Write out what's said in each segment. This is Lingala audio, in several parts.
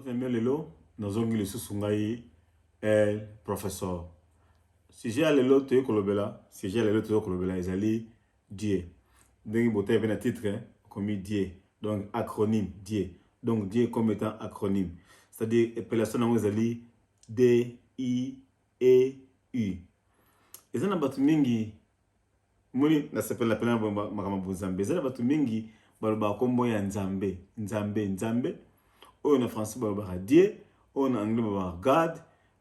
Votre lelo, nous avons le sous-sungai el professeur. Si j'ai lelo te kolobela, si j'ai lelo te kolobela, ils allaient Dieu. Donc il y a un titre comme Dieu, donc acronyme Dieu. Donc Dieu comme étant acronyme, c'est-à-dire appellation dans les alliés D I E U. Et ça n'a pas tout mingi. Moni na s'appelle la pena makamabu Nzambe. Ça n'a pas tout mingi. Baloba kombo ya Nzambe, Nzambe. Ou en français baloba Dieu, ou en anglais baloba God,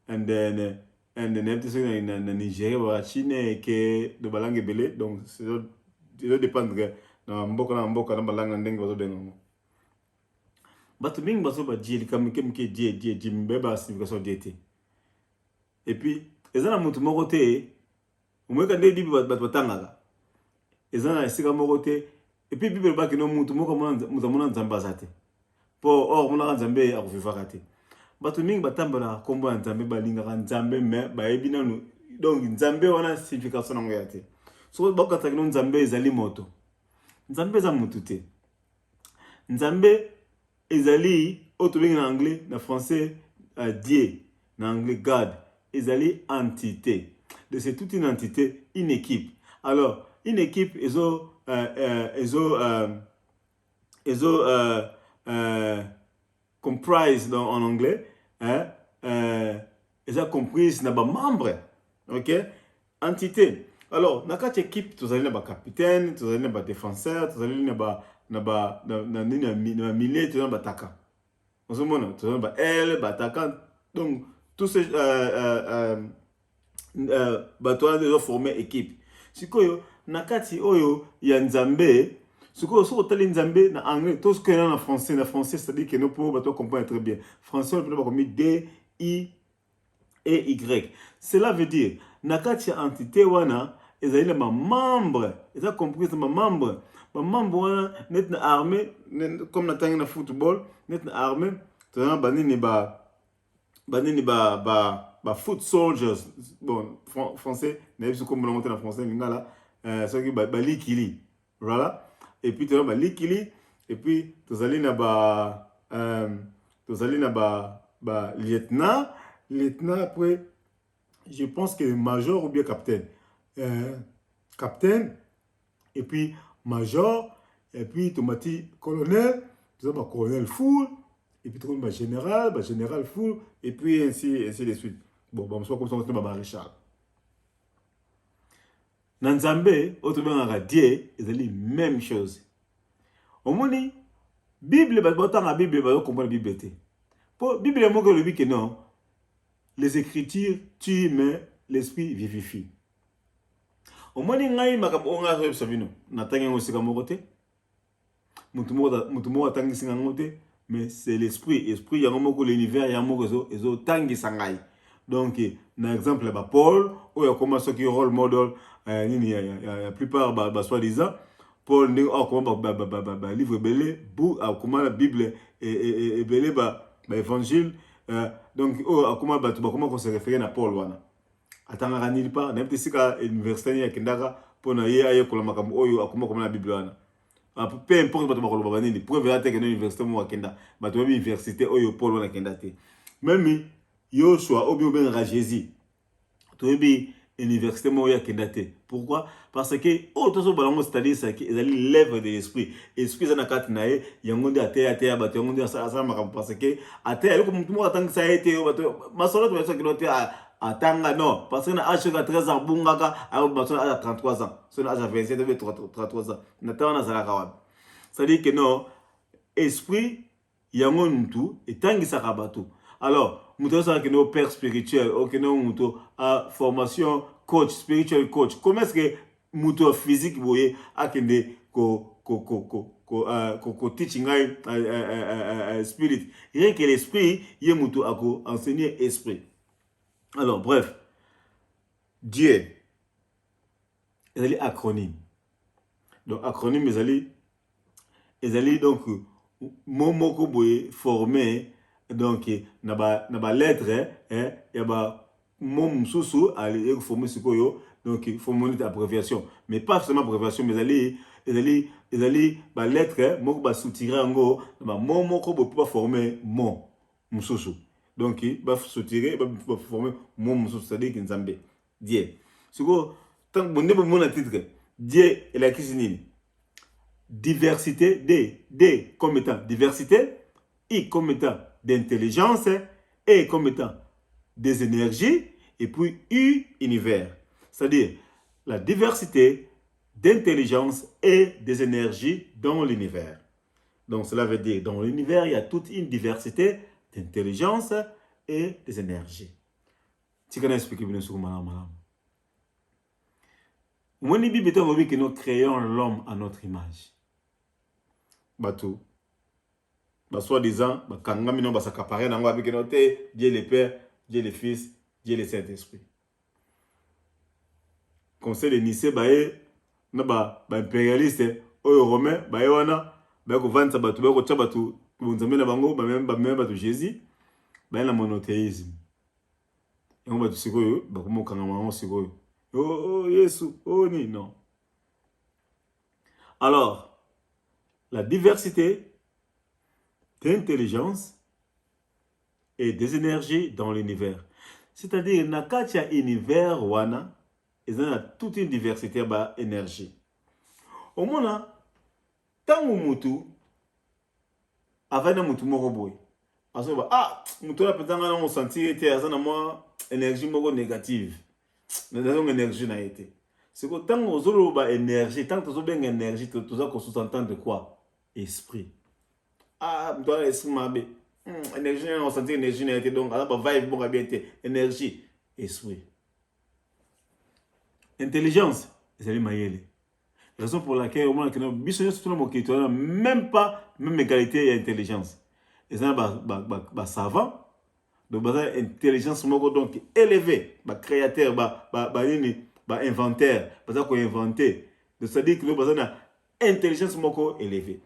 and then everything in Nigeria baloba Chine que de balangue belé. Donc ça doit dépendre na mboka na balangue ndenge bazo dengo. Batu mingi bazo ba Dieu comme que Dieu mbeba signification Dieu. Et puis ezana mutu moko te, umweka nde bibi batu batangaka. Ezana esika moko te. Et puis Bible baki no mutu moko muna Nzambe azate. Or muna Nzambe akufifaka te. Batu mingi batambala kombo ya Nzambe balingaka Nzambe me bayebi nanu. Donc Nzambe wana signification nango ya te. So bakata kino Nzambe ezali moto. Nzambe eza mutu te. Nzambe ezali otobengi na anglais na français Dieu, na anglais God. Ezali entité. Donc c'est toute une entité, une équipe. Alors, une équipe comprise en anglais, comprise na ba membre, ok? Entité. Alors, dans cette équipe, tu as un capitaine, tu as un défenseur, tu as un milieu, tu as un attaquant. En ce moment, tu as un L, attaquant. Donc, tous ces bateaux ont formé équipe. Sikoyo nakati oyo ya Nzambe, sikoyo so tali Nzambe na anglais, tout ce que na français, c'est-à-dire que nous pouvons bateau comprendre très bien. Français on peut pas comme D I E Y. Cela veut dire nakati entité wana ezali ma membre, eza compris ma membre. Ma membre wana net na armée, comme na tanga na football, net na armée, tu na banini foot soldiers, bon, français, mais comme on monte en français, lingala, ce qui likili, voilà. Et puis tu as likili, et puis tu allais na lieutenant après, je pense que major ou bien capitaine, capitaine, et puis major, et puis tu m'as dit colonel, tu as colonel full. Et puis tu as général full, et puis ainsi de suite. Bon, je suis comme ça, on se maréchal. Dans Nzambe, autre Dieu, c'est la même chose. Au moins, la Bible, la Bible, comprendre la Bible. Pour la Bible, il dit que non, les Écritures tuent, mais l'Esprit vivifie. Au moins, il y a un savino. Natanga aussi comme côté. Mutumo atangi singangote. Mais c'est l'esprit. L'esprit, il y a un mot que l'univers, il y a un mot que les tangi sangai. Donc, par exemple, Paul, où il y a comment ce qui est rôle modèle, il y a la plupart, soi-disant, Paul, comment livre belé, comment la Bible est belé, évangile. Donc, comment on se réfère à Paul, wana. Attends, on n'y pas, n'importe si l'université, il y a Kendaka, pour nous y aller, comment la Bible, wana. Peu importe bato bakolo babani preuve ya te que l'université mo akenda bato ba université oyo Paul wana kenda te même Yoshua obi ben Jésus to bi université mo ya kenda te. Pourquoi? Parce que to balango c'est-à-dire ça qui ezali l'œuvre de l'esprit ça na kati na ye yango ndi ate bato yango ndi asa makambo parce que ate ali ko mutu mo atangisa ete bato masolo to ça ki atanga non parce que na âge de 13 ans bungaka a 33 ans sur l'âge de 27 ou 33 ans natana na zala kawa c'est-à-dire que non esprit yango mutu etangisa ka bato. Alors mutu ça que no père spirituel ou que no mutu a formation coach spiritual coach comment est-ce que mutu physique voyez akende ko teaching spirit rien que l'esprit yé mutu ako enseigner esprit. Alors, bref, Dieu, il y a acronyme. Donc, acronyme, il y a donc, mon formé, donc, na ba lettre, il y a mon sous il formé ce koyo, donc, il faut monter abréviation. Mais pas seulement abréviation, mais il y a ba lettre, mon ba soutirer en go, mon pour pas former mon. mususu. Donc il va soutirer, il va former mon mususu, c'est-à-dire que Nzambe. Dieu. C'est quoi? Tant que mon titre, Dieu est la cuisine. Diversité, D comme étant diversité, I comme étant d'intelligence, E comme étant des énergies, et puis U, univers. C'est-à-dire la diversité d'intelligence et des énergies dans l'univers. Donc cela veut dire dans l'univers, il y a toute une diversité d'intelligence et des énergies. Tu connais expliquer bien sûr madame. Moi, ni Bible dit que nous créons l'homme à notre image. Batou. Soi-disant, kangami non s'accaparer nango avec noté Dieu le Père, Dieu le Fils, Dieu le Saint-Esprit. Conseil de Nicée na impérialiste oyo romain wana ko vanta batu ko tcha batu bonzambe na bango même batu Jésus na monothéisme. Et on batu sikoyo ko kanga mango sikoyo. Oh Yesu, oh ni non. Alors, la diversité d'intelligence et des énergies dans l'univers. C'est-à-dire, nakatia univers wana, ils ont toute une diversité d'énergie. Au moins, tant que mutu, avant de mutu moko boy, mutu la peut-être on sentit était à moi énergie moko négative, mais dans une énergie n'a été. C'est que tant que vous avez énergie, tant que vous avez énergie, tout ça qu'on sous-entend de quoi? Esprit. Toi l'esprit m'a bé. Énergie, on sentit énergie n'a été donc alors vibe bon bien été énergie, esprit. Intelligence, c'est les maïele. Raison pour laquelle au moins que nous bisons surtout nos qui même pas même égalité et intelligence. Et ça savant donc intelligence donc élevé, créateur, inventeur, parce qu'on inventé. Donc ça dit que nous avons une intelligence élevée.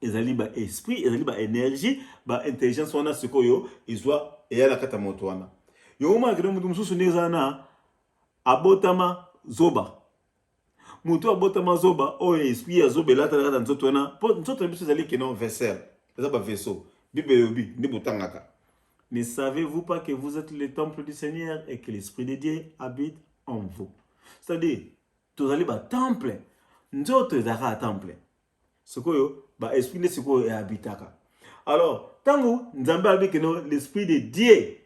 Ils ont esprit, ils ont énergie, intelligence on a ce qu'on ils voient et à la katamotoana. Yo au moins que nous nous souvenons abotama zoba. Mutu abotama zoba o esprit ya zoba la tala nzoto na po nzoto biso zali que non vaisselle. Ça ba vaisseau. Bible bi ni botangaka. Ne savez-vous pas que vous êtes le temple du Seigneur et que l'esprit de Dieu habite en vous? C'est-à-dire tous allez ba temple. Nzoto zaka temple. Ce que esprit de ce que habitaka. Alors, tant que Nzambe a dit que l'esprit de Dieu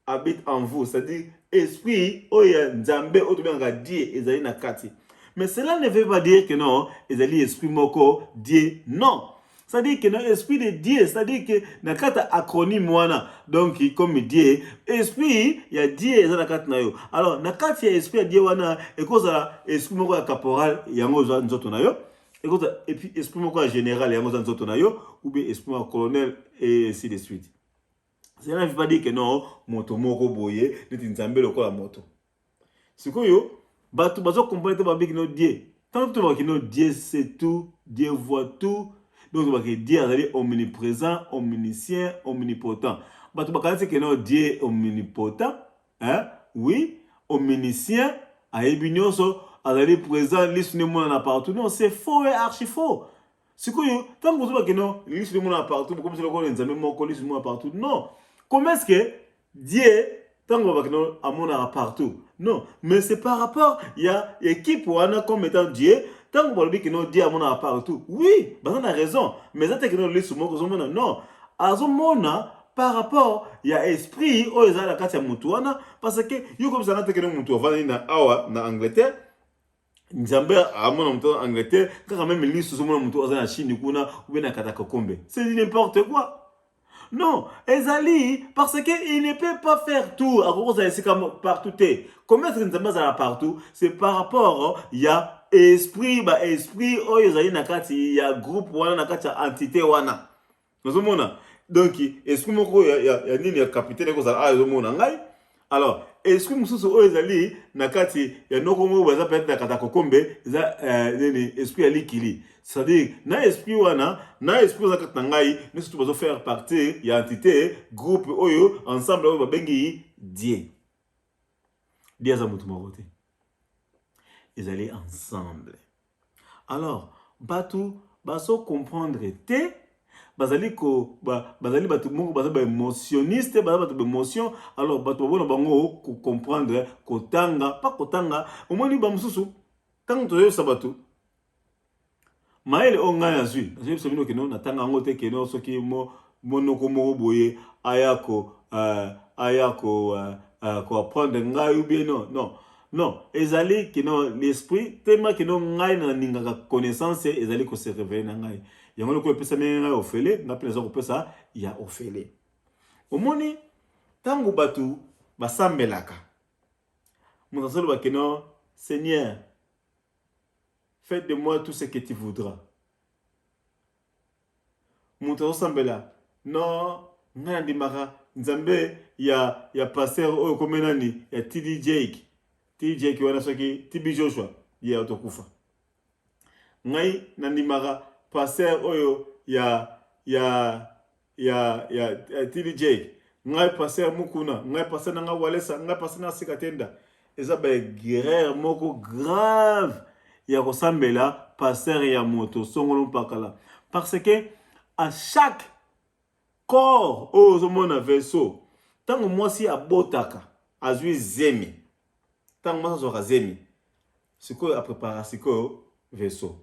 habite en vous, c'est-à-dire esprit oya Nzambe otobenga Dieu ezali na kati. Mais cela ne veut pas dire que non, ezali esprit moko Dieu. Non. C'est-à-dire que l'esprit de Dieu, c'est-à-dire que na kata acronyme wana, donc comme Dieu, esprit il y a Dieu ezali na kati na yo. Alors na kati ya esprit ya Dieu wana ekoza esprit moko ya caporal yango za nzoto na yo. Et puis esprit moko général yango za nzoto na yo ou bien esprit colonel et ainsi de suite. Cela ne veut pas dire que non, moto moko boye, neti nzambe lokola moto. Sikoyo, batu bazo comprendre ba big no Dieu. Tant que no Dieu c'est tout, Dieu voit tout. Donc Dieu est omniprésent, omniscient, omnipotent. Batu bakase que no Dieu est omnipotent, hein? Oui, omniscient, aebinyoso, azali présent, l'isne mona partout. Non, c'est faux et archi faux. Sikoyo, tant que vous avez que non, l'isne mona partout, comme c'est le cas nzambe moko l'isne mona partout. Non. Comment est-ce que Dieu, tant que vous avez que non, amona partout? Non, mais c'est par rapport, il y a équipe ou comme étant Dieu, tant que vous avez que non, Dieu amona partout. Oui, on a raison, mais ça c'est que non, l'isne mona non. Azomona par rapport, il y a esprit, oh, ils ont la carte à Moutouana, parce que, yo comme ça, que non, Moutouana, na Angleterre, Nzambe amona mutu en Angleterre, quand même l'isne mona mutu en Chine, ou bien à Katakokombe. C'est n'importe quoi. Non, Ezali, parce qu'il ne peut pas faire tout. À cause de partout. Comment est-ce que nous sommes partout? C'est par rapport, il y a esprit, esprit, oh, il y a groupe, il y a entité, wana. Donc, esprit, il y a capitaine, alors, esprit, il y a noko peut-être na Katakokombe, esprit ali kili. C'est-à-dire, na esprit wana, na esprit zakatangai, nous sommes faire partie, il y a entité, groupe, oyo, ensemble, oyo, babengi, Dieu. Dieu za mutu morote. Ils allaient ensemble. Alors, batu, baso comprendre te, bazali ko bazali bato moko bazali ba émotionniste, bazali bato ba émotion. Alors bato bona bango ko comprendre kotanga pas kotanga omoni ba mususu tango toyo sabatu maele o ngai azwi je bino ke no natanga ngo te ke no soki monoko moko boye ayako ko apprendre ngai ou bien non ezali que non l'esprit tellement que non ngai na ningaka connaissance ezali ko se révéler na ngai yango ko pesa menga ofele na pesa ko pesa ya ofele omoni tango batu basambelaka mutazalo ba que non Seigneur fais de moi tout ce que tu voudras mutazalo sambela non ngana ndimaka nzambe ya pasteur oyo komenani ya TD Jake wana soki TB Joshua ya otokufa ngai nandimaka pasteur oyo ya TD Jake ngai pasteur mukuna ngai pasteur nanga walesa ngai pasteur na sikatenda eza ba guerre moko grave ya kosambela pasteur ya moto songolo pakala parce que à chaque corps oyo mona vaisseau tango mwasi abotaka azwi zemi tango mwasi azwaka zemi sikoyo aprépara sikoyo vaisseau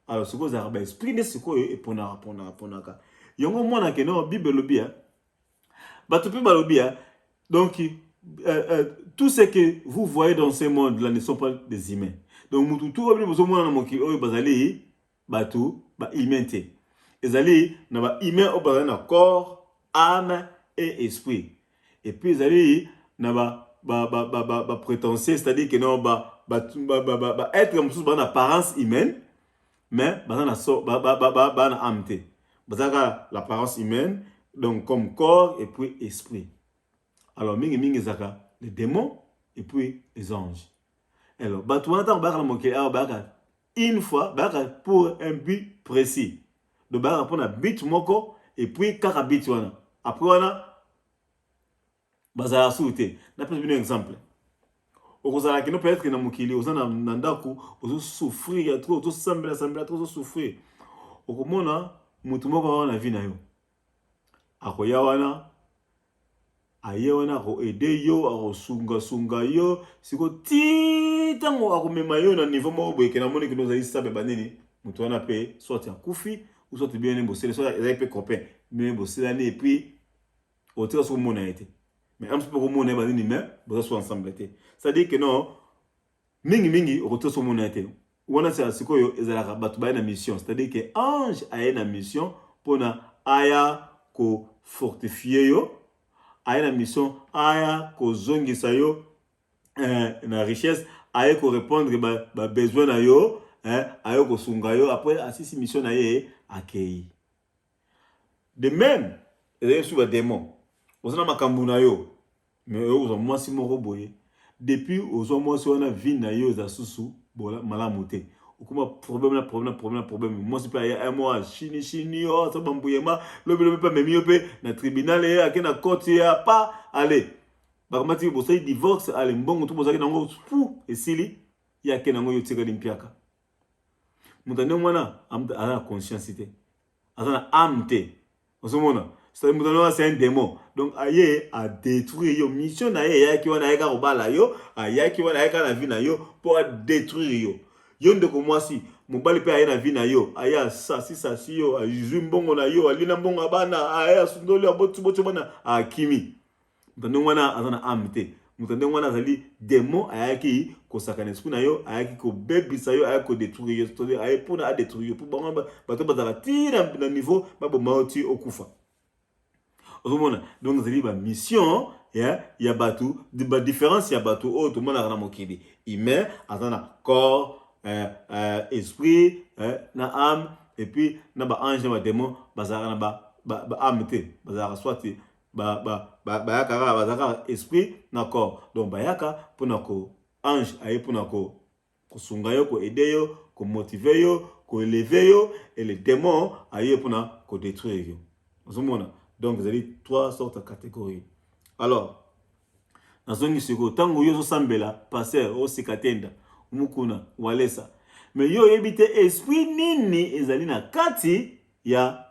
alors sikoyo ezalaka ba esprit nde sikoyo eponaka yango monake no bible elobi bato mpe balobi donc tout ce que vous voyez dans ce monde là ne sont pas des humains donc mutu tu obili bozomona na mokili oyo bazali bato ba humain te ezali na ba humain oyo bazali na corps âme et esprit et puis ezali na ba prétentieux c'est-à-dire que non être comme sous apparence humaine mais na âme te bazaka l'apparence humaine donc comme corps et puis esprit alors mingi zaka les démons et puis les anges alors bato wana baka na mokili baka une fois baka pour un but précis donc baka pour na but moko et puis kaka but wana après wana bazala soute na pese bino exemple okozala kino peut-être na mokili ozana na ndako ozo souffrir ya trop ozo sambela trop ozo souffrir okomona mutu moko wana vie na yo akoya wana aye wana ko aider yo akosunga yo siko ti tango akomema yo na niveau moko boye na moni kino zali sabe banini mutu wana pe soit akufi ou soit bien bossé soit ezali pe copain mais bossé et puis otira so mona été mais un peu comme on est banini mais boza so ensemble été c'est-à-dire que non mingi otira so mona été wana c'est sikoyo ezalaka bato ba na mission c'est-à-dire que ange a une mission pour na aya ko fortifier yo aya na mission aya ko zongisa yo na richesse aya ko répondre ba besoin na yo aya ko sunga yo après asisi mission na ye akei de même ezali sur ba démon ozana makambu na yo mais ozo mwasi moko boye depuis ozo mwasi wana vie na yo za susu bola malamu te okuma problème moi c'est pas un mois chini oh ça bambuyema lobi pas même yo pe na tribunal et akena court ya pas aller bakamati bosai divorce ale mbongo to bozaki nango fou esili ya kenango yo tika limpiaka mutane mwana amta ala conscience te azana amte osomona c'est un démon donc aye a détruire yo mission na ye ya ki wana ayeka robala yo ya ki wana ayeka na vie na yo pour détruire yo yo ndeko mwasi mobali pe aye na vie na yo aya sasi yo azwi mbongo na yo alina mbongo abana aya sundoli abotu bana akimi mutande wana azana amte mutande wana azali démon ayaki ko sakana esprit na yo ayaki ko bebisa yo ayaki ko détruire yo c'est-à-dire aye pour na détruire yo pour bango bato bazala tira na niveau babo mauti okufa ozomona donc azali ba mission ya batu ba différence ya batu o to mona na mokili humain azana corps esprit na âme et puis na ba ange na ba démon bazara na ba âme te bazara soit bayaka bazaka esprit na corps donc bayaka pona ko ange aye pona ko sunga yo ko aider yo ko motiver yo ko élever yo et les démons aye pona ko détruire yo ozomona donc vous avez trois sortes de catégories alors nazongi siko tango yo sambela passer o sikatenda mukuna walesa mais yo ebite esprit nini ezali na kati ya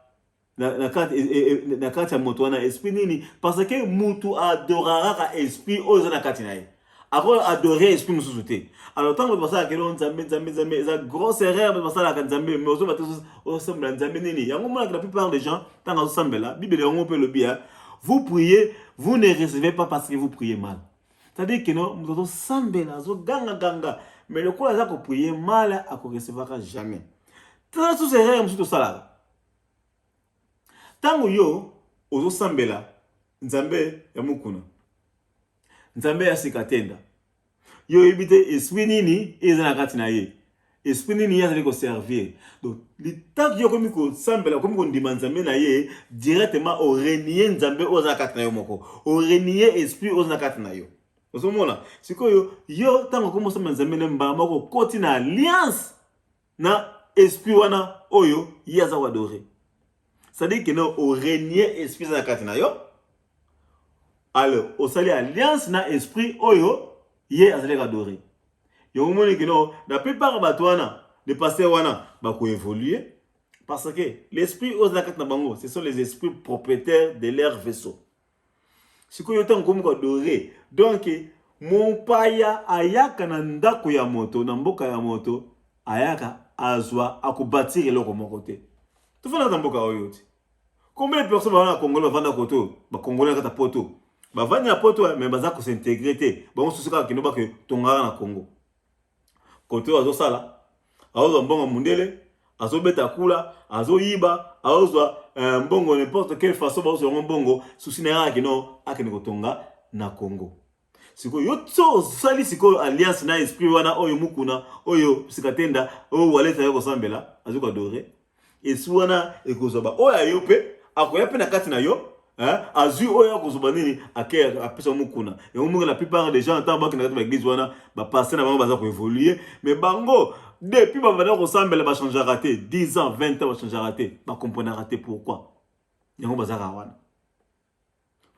na kati ya moto wana esprit nini parce que mutu adorera esprit oyo na kati na ye ako adorer esprit mususu te alors tant que basala ke nzambe eza grosse erreur basala ka nzambe mais ozo bato osambela nzambe nini yango mona que la plupart des gens tant que osambela bible yango pe le bien vous priez vous ne recevez pas parce que vous priez mal c'est-à-dire que non muto sambela zo ganga mais le coup là ko prier mal ako recevra jamais tant sous erreur mususu sala tango yo ozo sambela nzambe ya mukuna nzambe ya sikatenda yo ebite esprit nini ezana kati na ye esprit nini yazali ko servir donc li tango yo komi ko sambela komi ko ndima nzambe na ye directement au renier nzambe ozana kati na yo moko au renier esprit ozana kati na yo osomona sikoyo yo tango komo sambela nzambe na mbala moko koti na alliance na esprit wana oyo yaza wadore. C'est-à-dire que non, au régnier esprit na kati na yo. Alors, au sali alliance na esprit oyo ye azali adoré. Yo moni que non, la plupart bato wana, de passer wana ba ko évoluer parce que l'esprit ose na kati na bango, ce sont les esprits propriétaires de leur vaisseau. Siko yo tan comme ko adoré. Donc mon paya ayaka na ndako ya moto, na mboka ya moto, ayaka azwa akubatir eloko moko te. Tu fais dans mboka oyo ti. Combien de personnes vont à Congolais vont à Koto, ba Congolais kata poto. Ba vani na poto mais baza ko s'intégrer te. Ba on susika kino ba ke tongara na Congo. Koto azo sala. Azo mbongo mundele, azo beta kula, azo yiba, azo mbongo n'importe quelle façon ba so mbongo susina kino akene kotonga na Congo. Siko yotso sali siko alliance na esprit wana oyo mukuna oyo sikatenda oyo waleta yoko sambela azo ko adorer. Et suana ekozoba oya yope akoya pe na kati na yo azu oya kozoba nini ake apesa mukuna et on la plupart des gens tant ba na kati ba église wana ba passer na bango baza ko évoluer mais bango depuis ba vana ko sambela ba changer raté 10 ans 20 ans ba changer raté ba comprendre raté pourquoi yango baza ka wana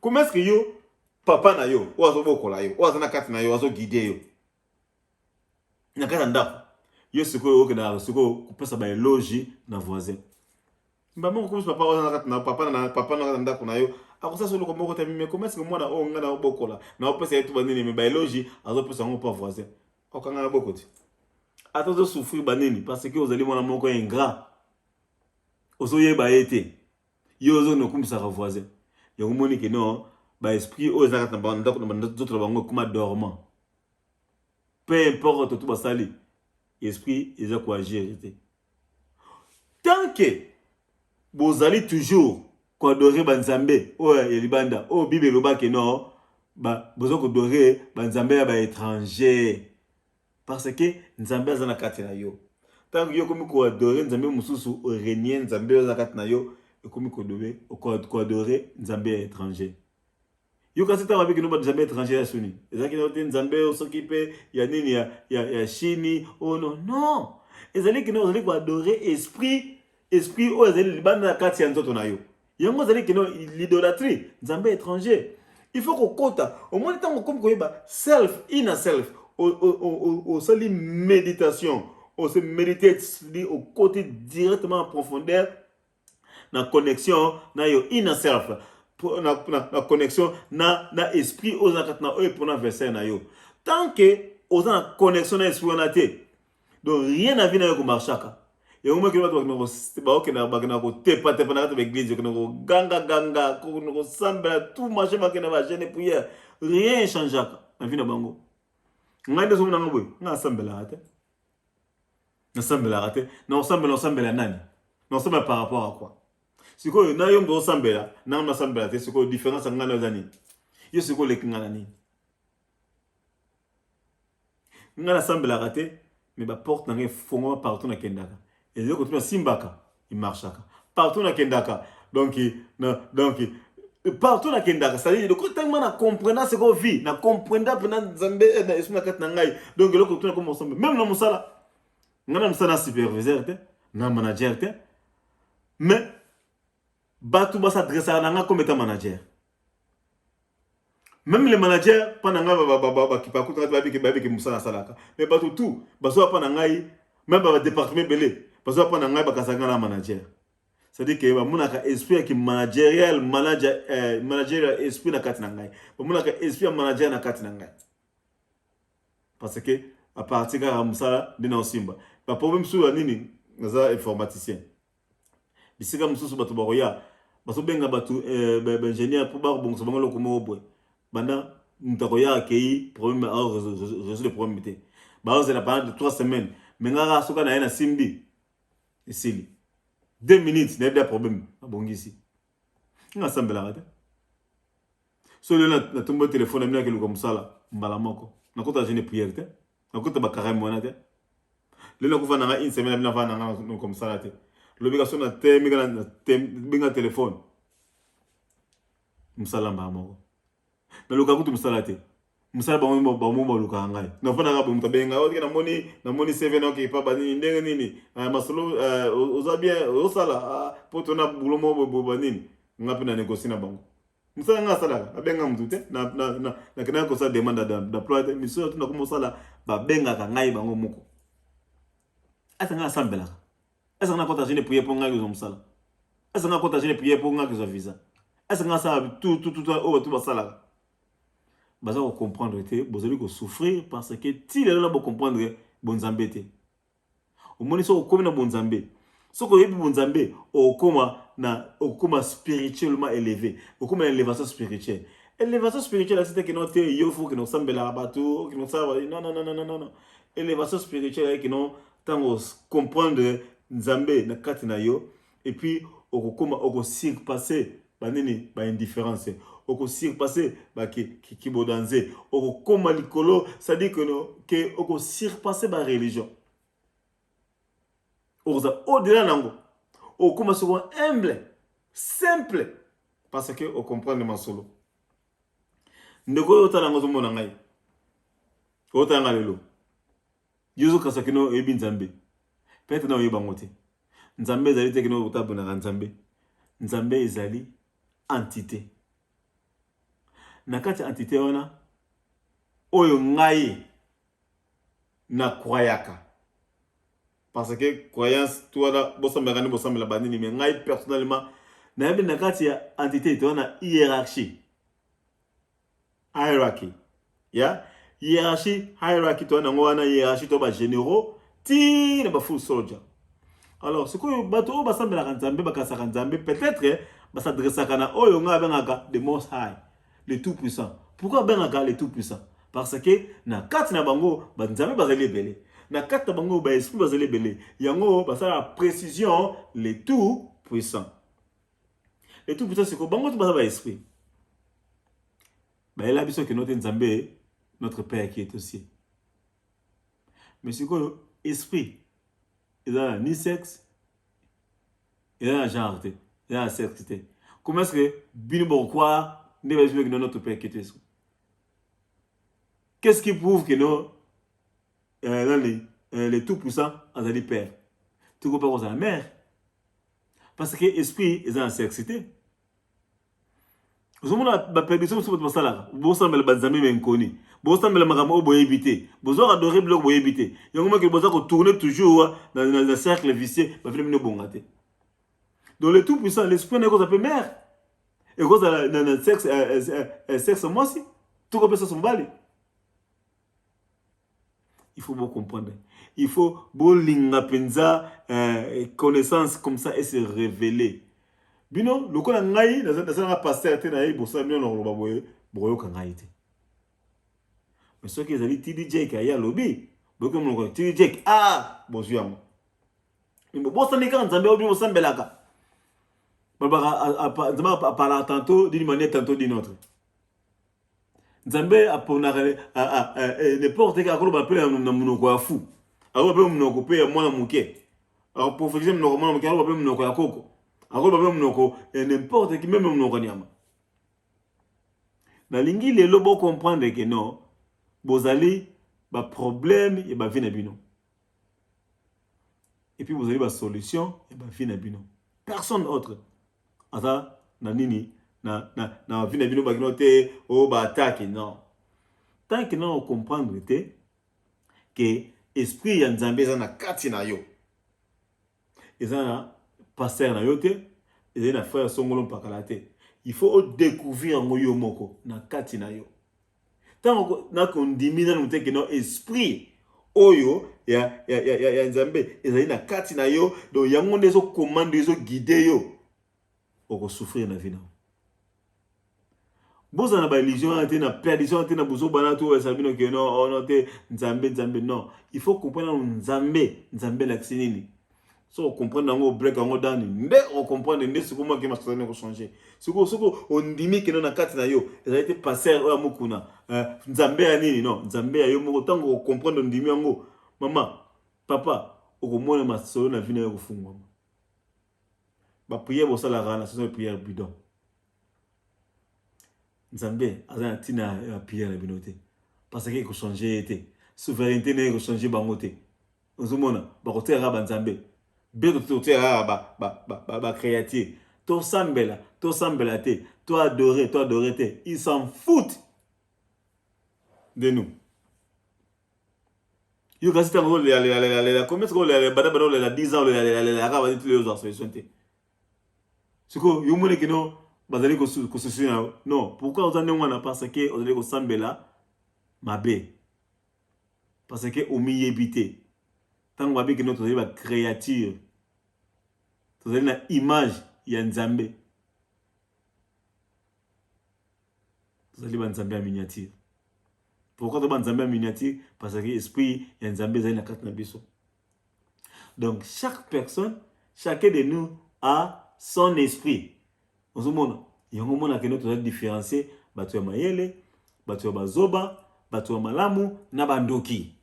comment est-ce que yo papa na yo oazo bokola yo oazo na kati na yo oazo guider yo na kati ndako yo siko oke na siko kupesa ba eloge na voisin mbamo ko papa wana na papa na ndako na yo akosa solo ko moko ta mime comment est-ce que moi na o nga na obokola na opesa yetu banini me ba eloge azo pesa ngo pa voisin okanga na bokoti atazo souffrir banini parce que ozali mwana moko ingrat ozo yeba ete yo zo no kumisa ka voisin yo moni ke non ba esprit o za ka na ndako na d'autres bango kuma dormant peu importe tout basali esprit eza ko agir te tant que bozali toujours ko adorer banzambe o ya libanda o bible loba ke non ba bozo ko adorer banzambe ya ba étranger parce que nzambe azana kati na yo tant que yo komi ko adorer nzambe mususu o renier nzambe azana kati na yo e komi ko dobe ko adorer nzambe ya étranger yo kasi ta avec no nzambe étranger ya suni ezaki no nzambe s'occuper ya nini ya Chine oh non ezali que no ezali ko adorer esprit o ezali libanda kati ya nzoto na yo yango ezali que no l'idolâtrie nzambe étranger il faut ko kota au moins tant comme ko yeba self inner self au sali méditation on se méditer au côté directement en profondeur na connexion na yo inner self na connexion na esprit aux na eux pour na verser na yo tant que aux na connexion na esprit na te donc rien na vie na yo ko marchaka et au moins que ba ok na ba ko tepa na kata l'église ko ganga ko sambela tout marché ba na ba jeune prière rien changeaka na vie na bango ngande so na ngoboy na sambela ate na sambela nani non sambela par rapport à quoi siko na yo ndo sambela na sambela te siko différence ngana zani yo siko le kingana ni ngana sambela raté mais ba porte na fongo partout na kendaka et yo ko tuna simbaka il marchaka partout na kendaka donc partout na kendaka ça dit ko tellement na comprendre ce qu'on vit na comprendre pendant zambe na esuna kat na ngai donc le ko tuna comme ensemble même na musala ngana musala superviseur te na manager te mais Batu ba s'adresser à nga comme étant manager. Même les managers pendant nga qui parcourt qui musala salaka. Mais batu tout, baso pendant nga même ba département belé, baso pendant nga ba kasanga na manager. c'est-à-dire que bamonaka esprit qui managerial esprit na kati na ngai bamonaka esprit manager na kati na ngai parce que à partir de musala dina osimba ba problème sur nini naza informaticien bisika mususu bato bakoya baso benga bato ingénieur pour ba bonso bangolo ko mobwe banda mutakoya akei problème à résoudre le problème té ba ozela pendant 3 semaines mais ngara soka na yana simbi isili 2 minutes n'a pas de problème abongisi nga sambela ngata so le na tombo téléphone amina ke luko musala mbala moko nakota jeune prière te nakota ba carême wana te le na kufa na une semaine amina va na no comme ça te l'obligation na te minga téléphone musala mbala moko na luka kutu musala te musala ba mo luka ngai na fa na ga bumta benga o na moni 7 ok pa ba nini ndenge nini masolo oza bien osala poto na bulo mo bo nini ngapi na négocier na bango musala nga sala abenga mutute na kana ko sa demande d'emploi mission tuna ko sala ba benga ka ngai bango moko asa nga sambela asa nga kota jene prier pour nga ko musala asa nga kota jene prier pour nga ko visa asa nga sa tout o tout basala baza ko comprendre te bozali ko souffrir parce que ti là bo comprendre bonzambe te o moni so ko na bonzambe so ko yebi bonzambe okoma spirituellement élevé okoma élévation spirituelle c'est que non te yo faut que non sambela bato que non ça non élévation spirituelle que non tango comprendre nzambe na kati na yo et puis okoma surpasser banini ba indifférence oko surpasser ba ki bodanze okoma likolo ça dit que non que oko surpasser ba religion oza au-delà nango okoma soko humble simple parce que on comprend le masolo ndeko yotala ngozo mona ngai otanga lelo yuzo kasakino ebi nzambe peut-être na oyeba ngote nzambe ezali te kino otabona nzambe ezali entité na kati entité wana oyo ngai na croyaka parce que croyance toi là bosambela banini mais ngai personnellement na yabi na kati ya entité to na hierarchie ya hierarchie to na ngwana hiérarchie to ba généraux ti na ba full soldier alors ce que bato basambela nzambe bakasa nzambe peut-être basadressaka na oyo nga bengaka the most high le tout puissant pourquoi bengaka le tout puissant parce que na kati na bango ba nzambe bazali belé na kati na bango ba esprit bazali belé yango basala précision le tout puissant c'est que bango to ba esprit ba ela biso que notre nzambe notre père qui est au ciel mais c'est que esprit il a ni sexe il a genre il a sexe. Comment est-ce que bino pourquoi ne va jouer que notre père qui est au ciel? Qu'est-ce qui prouve que nous les tout puissants ont dit père tout comme par la mère parce que esprit est en sexité. Vous avez la perdition sur votre salaire. Vous savez le bazami menkoni. Vous savez le magamo boyébité. Vous avez adoré bloc boyébité. Il y a un moment que vous avez tourné toujours dans un cercle vicieux. Vous avez fait bongaté. Donc le tout puissant, l'esprit n'est pas mère. Et vous avez un sexe moi aussi. Tout comme ça son bali. Il faut bien comprendre. Il faut bolinga penza connaissance comme ça et se révéler. Bino loko na ngai na pasteur te na bosa mino na loba boyo ka ngai te. Mais ce qu'ils allaient TDJ ka ya lobby, boko mo TDJ bozu yango. Mbo bosa ni kan nzambe obi mosambelaka. Baba nzamba parla tantôt d'une manière tantôt d'une autre. Nzambe apona n'importe quel akolo ba pele na munoko ya fou. Alo ba pele munoko pe ya mwana muke. Alors pour faire munoko mwana muke alo ba pele munoko ya koko. Alors ba pele munoko n'importe qui même munoko nyama. Na lingi lelo bo comprendre que non bozali ba problème et ba vie na bino. Et puis bozali ba solution et ba vie na bino. Personne autre. Ata na nini na vie na bino ba ginote o ba attaque non. Tant que non comprendre que esprit ya nzambe za na kati na yo. Eza na pasteur na yo te, ezali na frère songolo mpakala te. Il faut découvrir ngo yo moko na kati na yo. Tango na kondimi na nute ke no esprit oyo ya nzambe ezali na kati na yo, donc yango ndezo commande ezo guider yo oko souffrir na vie na. Boza na ba religion ate na perdition ate na bozo bana to esabino ke no ono te nzambe non. Il faut comprendre nzambe la nini. So comprendre ngo break ngo dani nde on comprendre nde siko mo ke masana ko changer. Siko on dimi ke no na kati na yo ezali te passer o amukuna. Nzambe ya nini non, nzambe ya yo moko tango ko comprendre ndimi ngo. Mama, papa, okomona masolo na vie na yo ko fungwa. Ba prière bo sala rana, ce sont prières bidon. Nzambe azana tina ya prière na binote. Parce que ko changer été. Souveraineté ne ko changer bangote. Ozomona, ba ko tera ba nzambe. Beto to tera ba créatif. To sambela te, to adorer te. Ils s'en foutent de nous. Yo kasi tango la combien ko la bada la 10 ans la ka ba tous les autres solutions te. Siko yo mone que non bazali ko solution non, pourquoi vous en avez parce que on allait ko sambela mabe. Parce que o mi yebité. Tango babi que non to ba créature. To na image ya nzambe. To ba nzambe en miniature. Pourquoi tu as un miniature? Parce que l'esprit y a un zambé na carte na biso. Donc chaque personne, chacun de nous a son esprit. On se demande, il y a un moment que nous devons différencier batu ya mayele, batu ya bazoba, batu ya malamu na bandoki.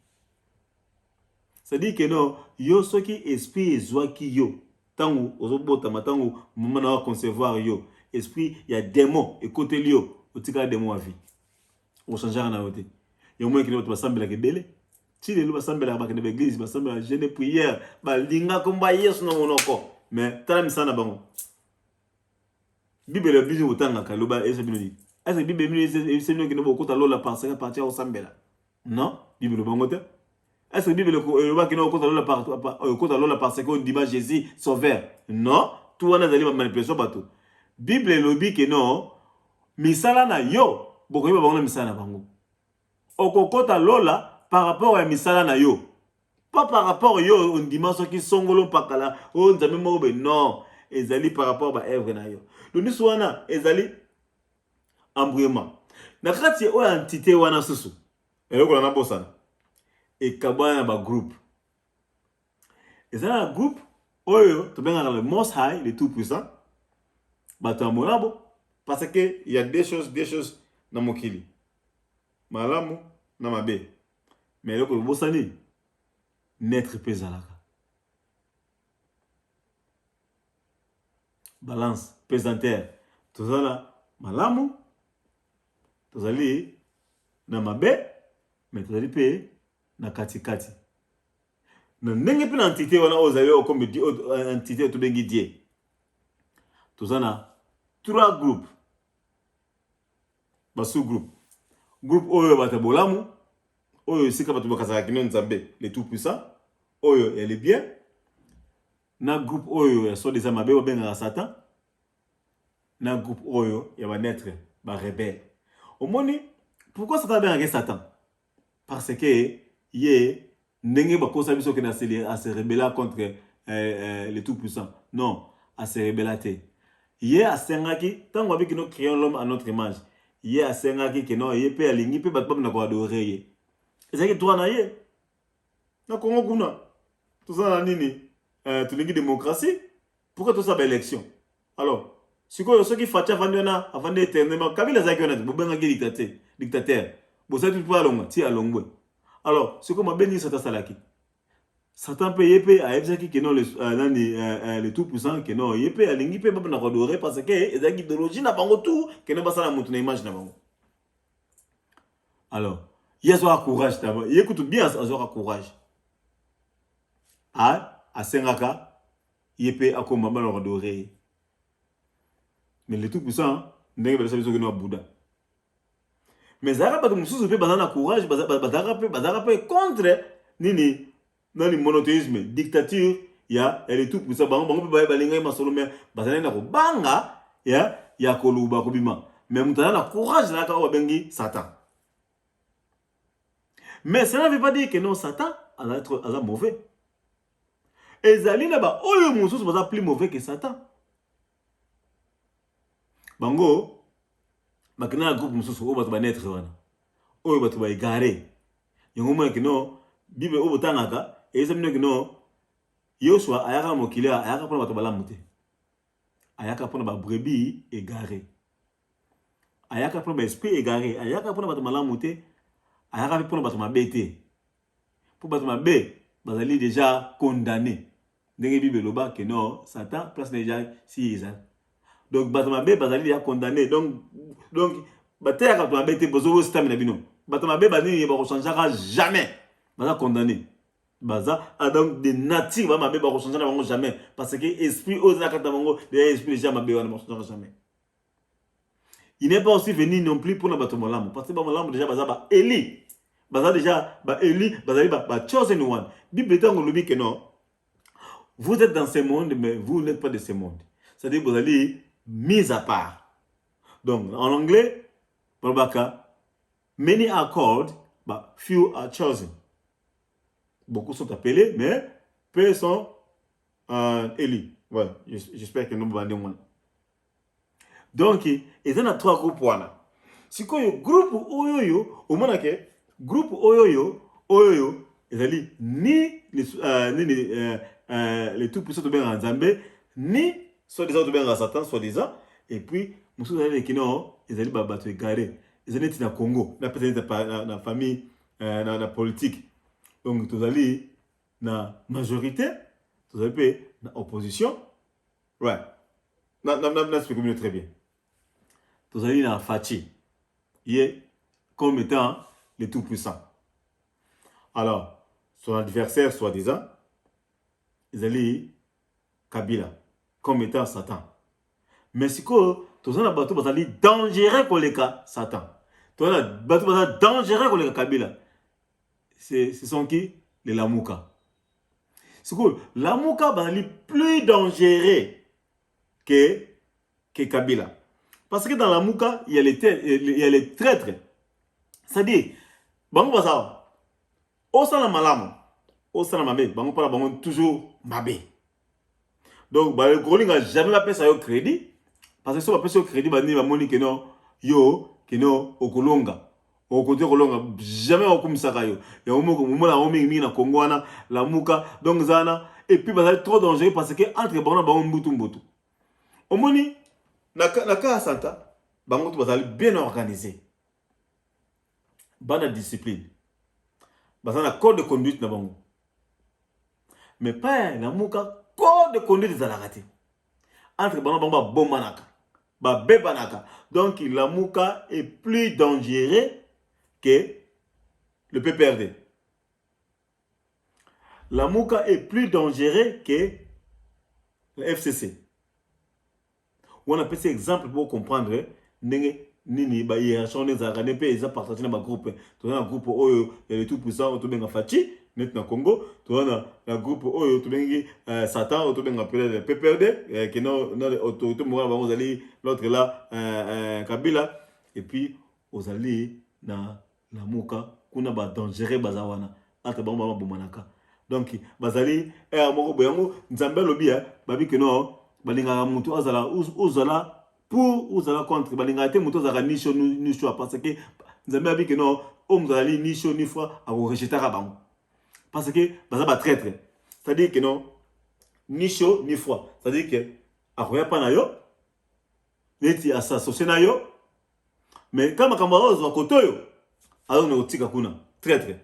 C'est-à-dire que non, yo soki esprit ezwaki yo. Tango ozobota matango moment na concevoir yo. Esprit il y a démon et côté yo, otika démon à vie. On change na côté. Il y a moins qui ne va sembler que belé. Si les loups semblent à l'église, va sembler à jeûner prière, va linga comme yes non monoko. Mais t'as mis ça na bango. Bible le biso autant na kaloba et c'est bien dit. Est-ce que Bible c'est bien que nous beaucoup à la parce que partir au sambela. Non, Bible le bango te. Est-ce que Bible le va que nous beaucoup à la parce que dimanche Jésus sauveur. Non, tout on a d'aller manipulation bateau. Bible le lobby que non, misala na yo, beaucoup y va bango misala na bango. Okokota lola par rapport à misala na yo. Pas par rapport yo on dimanche qui songolo pakala on nzambe mobe non, ezali par rapport ba œuvre na yo. Donc nous wana ezali embrouillement. Na kati o entité wana susu. Eloko na bosana. Et kabana ba groupe. Ezali un groupe oyo to benga le Most High, le tout puissant. Bato amorabo parce que il y a des choses na mokili. Malamu na mabe. Mais le bosani naître pesalaka. Balance pesanteur. Tozala malamu. Tozali na mabe, mais tozali pe na kati. Na ndenge pe na entité wana ozali comme entité to bengi die. Tozana 3 groupes. Ba sous-groupe. Groupe oyo batabolamu, oyo sika batu bakazaka kino nzambe, les tout puissants, oyo elle est bien. Na groupe oyo ya so des amabe o benga Satan. Na groupe oyo ya ba naître ba rebelle. Au moni, pourquoi Satan benga Satan? Parce que yé ndenge ba kosa biso ke na se rebeller contre les tout puissants. Non, à se rebeller. Yé a sengaki tango abi kino créer l'homme à notre image. Yé a sengaki que non, yé pe alingi pe bat na ko adorer yé. Ezaki toi na yé. Na Congo kuna. Tout ça na nini? Tu lingi démocratie. Pourquoi tout ça ba élection? Alors, siko ceux qui fatia vandena avant d'éternellement Kabila zaki ona bobenga dictateur. Bo ça tout pas longa, ti alongwe. Alors, ce que ma béni Satan salaki. Satan peut yé a ezaki que non les tout puissants que non yé pe alingi pe ba na ko adorer parce que ezaki idéologie na bango tout que ne ba ça na mutu na image na bango. Alors, yeso a courage d'abord. Écoute bien, azo courage. A sengaka yépé a comme balo adorer. Mais les tout puissants ndenge ba sabiso que no Bouddha. Mais zara ba mususu pe bazana courage bazara pe contre nini non le monothéisme, dictature, ya elle est tout puissant bango ba balinga masolo mais bazana na ko banga ya koluba kobima mais mutana na courage na ka bengi Satan. Mais ça ne veut pas dire que non Satan a être mauvais. Ezali na ba oyo mususu baza plus mauvais que Satan. Bango bakina na groupe mususu o bato ba naître wana. Oyo bato ba égaré. Yango mo que non Bible o botangaka eza mino que non Yoshua ayaka mokili ayaka pona bato balamu te. Ayaka pona ba brebis égaré. Ayaka pona ba esprit égaré, ayaka pona bato malamu te. Ayaka pona bato mabete. Pour bato mabe bazali déjà condamné. Ndenge Bible loba que non Satan place déjà si Isa. Donc bato mabe bazali déjà condamné. Donc bataya bato mabete bozo stamina bino. Bato mabe bani ba ko changera jamais. Baza condamné. Baza donc des natifs ba mabe ba ko changer na bango jamais parce que esprit oza kata bango des esprit déjà mabe wana ba changera jamais. Il n'est pas aussi venu non plus pour na bato malamu parce que ba malamu déjà baza ba Eli. Baza déjà ba Eli, bazali ba chosen one. Bible tango lobi que non. Vous êtes dans ce monde mais vous n'êtes pas de ce monde. C'est-à-dire vous allez mis à part. Donc en anglais, Babaka, many are called, but few are chosen. Beaucoup sont appelés, mais peu sont élus. Ouais, j'espère que nous allons. Donc, il y a trois groupes. Si vous avez un groupe Oyoyo, au moins que groupe Oyoyo, ils ni les tout puissants de bien en Zambé, ni soit-disant de bien en Satan, soi-disant, et puis, nous avons dit que non, ils allaient battre garé. Ils allaient dans le Congo, dans la famille, dans la politique. Donc, vous allez dans la majorité, vous allez dans l'opposition. Ouais. Non, expliquez-moi très bien. Vous allez dans la Fachi. Il est comme étant le tout-puissant. Alors, son adversaire, soi-disant, ils allaient Kabila, comme étant Satan. Mais si vous avez un bateau, vous allez dangereux pour les cas Satan. Vous avez un bateau, vous allez dangereux pour les cas Kabila. Ce sont qui? Les Lamouka. C'est cool. Lamouka va aller plus dangereux que Kabila. Parce que dans Lamouka, il y a les traîtres. C'est-à-dire, bango baza, osala malamu, osala mabe, bango para bango toujours mabe. Donc, le Groling n'a jamais appelé ça au crédit. Parce que si on appelle ça au crédit, il va dire que non, au Kolonga. Au côté Kolonga, jamais au Kumsaka yo. Il y a un moment la Omi na Kongwana, la Mouka, donc Zana. Et puis, ça trop dangereux parce que entre Bango Bango Mbutu. Au moni, Naka Santa, Bango va bien organisé. Bana discipline. Bazana code de conduite na Bango. Mais pas la Mouka, code de conduite de la raté. Entre Bango Bango Bomanaka. Bebanaka. Donc la Mouka est plus dangereux que le PPRD. La Mouka est plus dangereux que le FCC. On appelle cet exemple pour comprendre nini ba hiérarchie des arganes pe ils appartiennent à ma groupe. Tu as un groupe oyo il est tout puissant tu benga Fachi net na Congo, tu as un groupe oyo tu bengi Satan tu benga le PPRD qui non autorité morale va vous aller l'autre là Kabila et puis aux alliés na la Mouka kuna ba dangereux bazawana ata ba bomanaka. Donc bazali amoko boyango nzambe lobia babi que non balinga mutu azala uzala pour uzala contre balinga te mutu azala ni choix parce que nzambe babi que non omzali ni choix ni foi a rejeter bango parce que bazaba traître, c'est-à-dire que non ni chaud ni froid, c'est-à-dire que akoya pa na yo neti associé na yo mais kama kamaro zo kotoyo alors no tika kuna traître.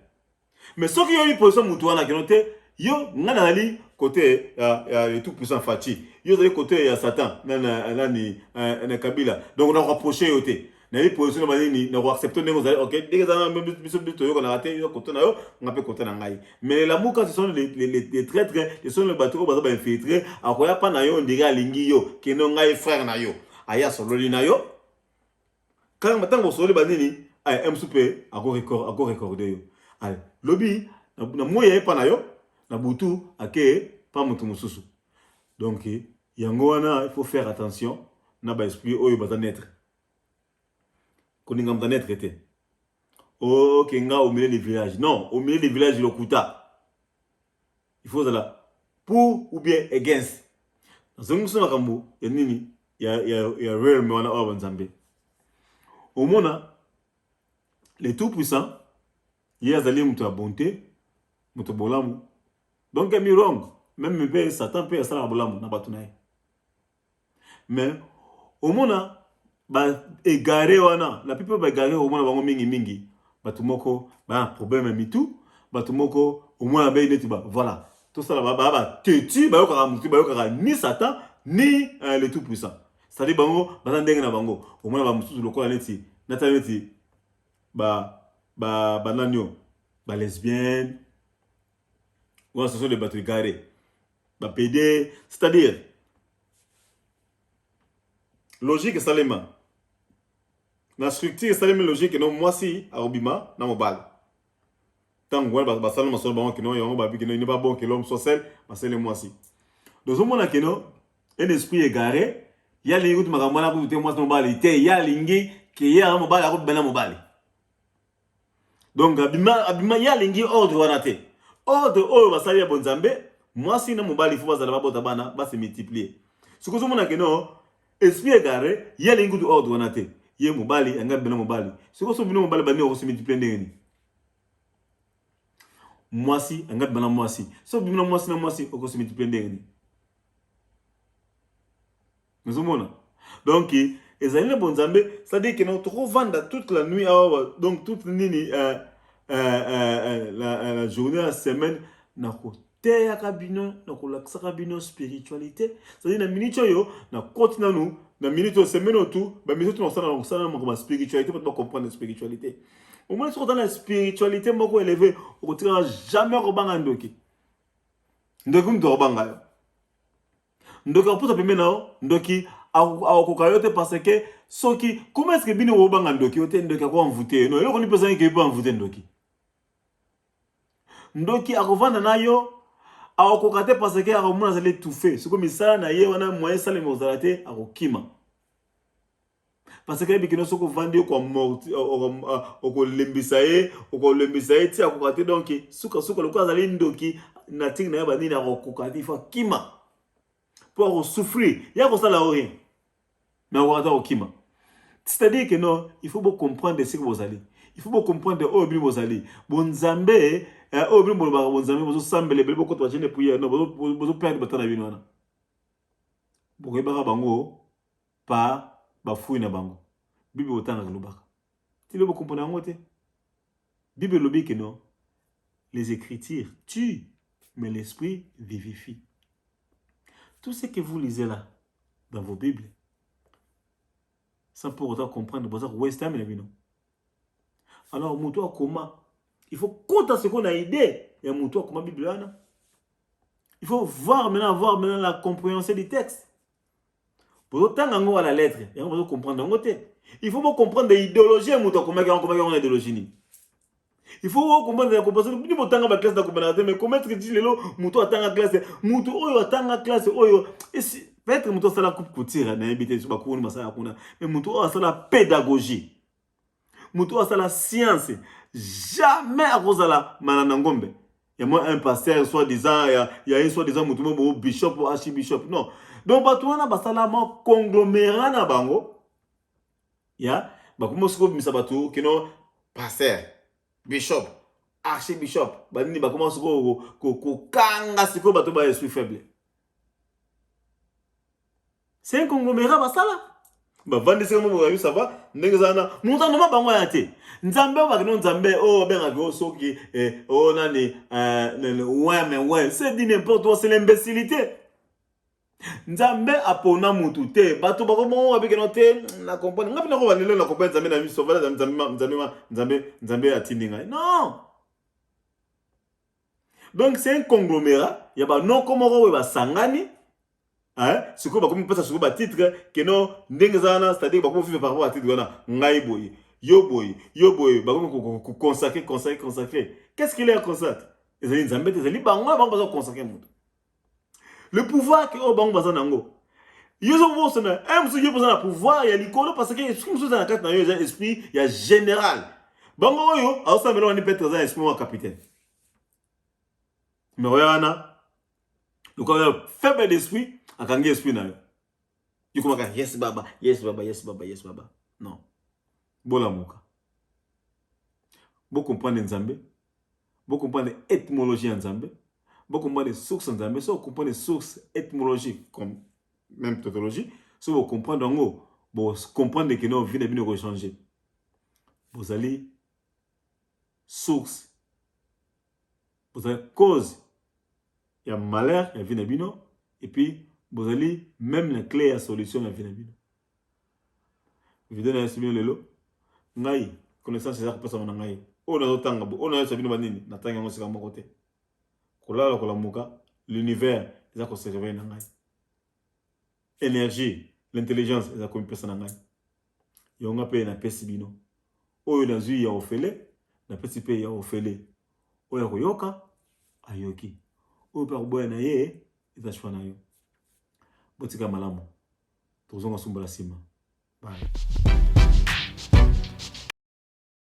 Mais ce qui y a une position mutuana qui note yo ngana ali côté le tout puissant Fachi yo de côté ya Satan na Kabila donc on a rapproché yoté na li position ba ni na accepter ngo za OK dès que ça même biso yo qu'on a raté yo côté na yo on appelle côté na ngai mais la Mouka ce sont les traîtres ce sont les bateaux ba ba infiltrés akoya pa na yo ndira lingi yo ke no ngai frère na yo aya solo na yo quand matango solo ba nini ay MSP ako recorder yo allez lobby na moya pa na yo na butu ake pas mutu mususu. Donc yango wana il faut faire attention na ba esprit oyo bata naître. Koninga mta naître était. Oh kenga au milieu des villages. Non, au milieu des villages lokuta. Il faut là pour ou bien against. Zongusu makambo ya nini? Ya real me wana oba nzambe. Au mona les tout puissants il y a zali mutu ya bonté, mutu bolamu. Donc get me wrong, même me paye Satan paye ça la bolamu na batu nae. Mais au mona ba égaré wana, la plupart ba égaré au mona bango mingi batu moko ba problème mitu, batu moko au mona ba ineti ba voilà. Tout ça là ba tetu ba yokaka mutu ba yokaka ni Satan ni le tout puissant. C'est-à-dire bango ba ndenge na bango, au mona ba mutu lokola neti, nata neti ba nanyo, ba lesbienne, ou ce sont des bateaux garés, ba PD, c'est-à-dire logique salema. La structure salema logique non moi si à obima na mobile. Tant que ba salema so bon que non yo ba bi que non il n'est pas bon que l'homme soit seul, parce que le moi si. Donc au moment que non un esprit égaré, il y a les routes makamana pour te moi mobile, il y a lingi qui y a mobile à route bena mobile. Donc abima ya lingi ordre wana te. Ordre oyo basali ya bonzambe, moi si na mobali faut bazala babota bana ba se multiplier. Ce que mona que non, esprit égaré, ya lingi du ordre wana te. Ye mobali anga bena mobali. Ce que so bino mobali bani o se multiplier ndeni. Moi si anga bena moi si. So bino moi si na moi si o se multiplier ndeni. Nous mona. Donc ezali na bonzambe, c'est-à-dire que non trop vendre toute la nuit donc toute nini la journée, la semaine, na côté ya kabino, na kolaksa kabino spiritualité. C'est-à-dire na minute yo, na côté na nous, na minute semaine tout, ba minute on s'en a spiritualité pour comprendre la spiritualité. Au moins sur dans la spiritualité moko élevé, on ne jamais robanga ndoki. Ndoki mto robanga. Ndoki on peut appeler maintenant ndoki a kokayote parce que soki comment est-ce que bino robanga ndoki ote ndoki ko envoûter non, eloko ni pesa ki peut envoûter ndoki. Ndoki akovanda nayo akokate parce que akomona zali étouffé ce comme ça na ye wana moyen sale mozalate akokima parce que bikino soko vandi ko morti oko lembisa ye ti akokate donc suka lokwa zali ndoki na ting na ba nini akokate fa kima pour souffrir ya ko sala rien mais akokate akokima. C'est-à-dire que non, il faut comprendre ce que vous allez. Il faut comprendre où vous allez. Bonzambe, où bonzambe, vous semblez bel beaucoup de gens pour non, vous perdre votre vie non. Pour que banga bango pas bafouille na bango. Bible autant na lobaka. Tu le comprendre en côté. Bible lobi que non. Les écritures tuent, mais l'esprit vivifie. Tout ce que vous lisez là dans vos Bibles sans pour autant comprendre pour ça West Ham non. Alors muto comment il faut compter ce qu'on a idée et muto comment Bible ana. Il faut voir maintenant la compréhension du texte. Pour autant ngo à la lettre, et on va comprendre en côté. Il faut comprendre l'idéologie muto comment on idéologie. Il faut comprendre la compréhension ni botanga ba classe d'akobana mais comment est-ce que dit lelo muto atanga classe muto oyo atanga classe oyo peut-être muto sala coupe couture na habité sur bakuni masala kuna mais muto a sala pédagogie muto a sala science jamais à cause la manana ngombe il y a moi un pasteur soit disant il y a un soit disant muto mo bishop ou archbishop non donc batwana basala ma conglomérat na bango ya bakumo siko bimisa batu kino pasteur bishop archbishop banini ba commence ko kanga siko bato ba esprit faible. C'est un conglomérat basala. Ba vandi se mo ba ça va ndengezana muta no mabango ya te. Nzambe ba kino nzambe o benga go soki o nani ouais mais ouais c'est dit n'importe quoi, c'est l'imbécilité. Nzambe apona mutu te bato ba ko mo ba kino te na comprendre ngapi na ko banelo na comprendre nzambe na mi sauver nzambe atindinga. Non. Donc c'est un conglomérat, il y a ba non comme on va sangani. Hein, ce que ba comme pesa sur ba titre que non ndengezana, c'est-à-dire ba comme vivre par rapport à titre wana ngai boy. Yo boy, ba comme consacrer. Qu'est-ce qu'il est à consacrer? Les nzambe des ali ba ngwa ba consacrer mutu. Le pouvoir que Obang Bazanango. Ils ont vu ça. Un monsieur qui a le pouvoir, il y a l'école parce que ce qui dans la carte, il y a esprit, il y a général. Bango yo, alors ça me l'a peut-être un esprit ou capitaine. Mais regarde, le corps faible d'esprit, a quand esprit na yo. Tu commences à yes baba, yes baba, yes baba, yes baba. Non. Bola moka. Vous comprenez Nzambe, vous comprenez l'étymologie en Zambie, vous comprenez les sources en Zambie, si vous comprenez les sources étymologiques comme même tautologie, si vous comprenez vous comprenez que nos vies ne changer. Vous allez source, vous allez cause, il y a malheur, il y a vie et puis vous allez même la clé à la solution à la vie. Vidéo na simio lelo, ngai connaissance ça passe mon ngai. On a d'autant on a sabino banini, natanga ngo sika moko te. Kolala kolamuka, l'univers ça conserver na ngai. Énergie, l'intelligence ça comme personne ngai. Yonga pe na pesi bino. Oyo na zui ya ofele, na pesi pe ya ofele. Oyo koyoka ayoki. Oyo pa kuboya na ye, ezashwa na yo. Botika malamu. Tozonga sumba la sima. Bye.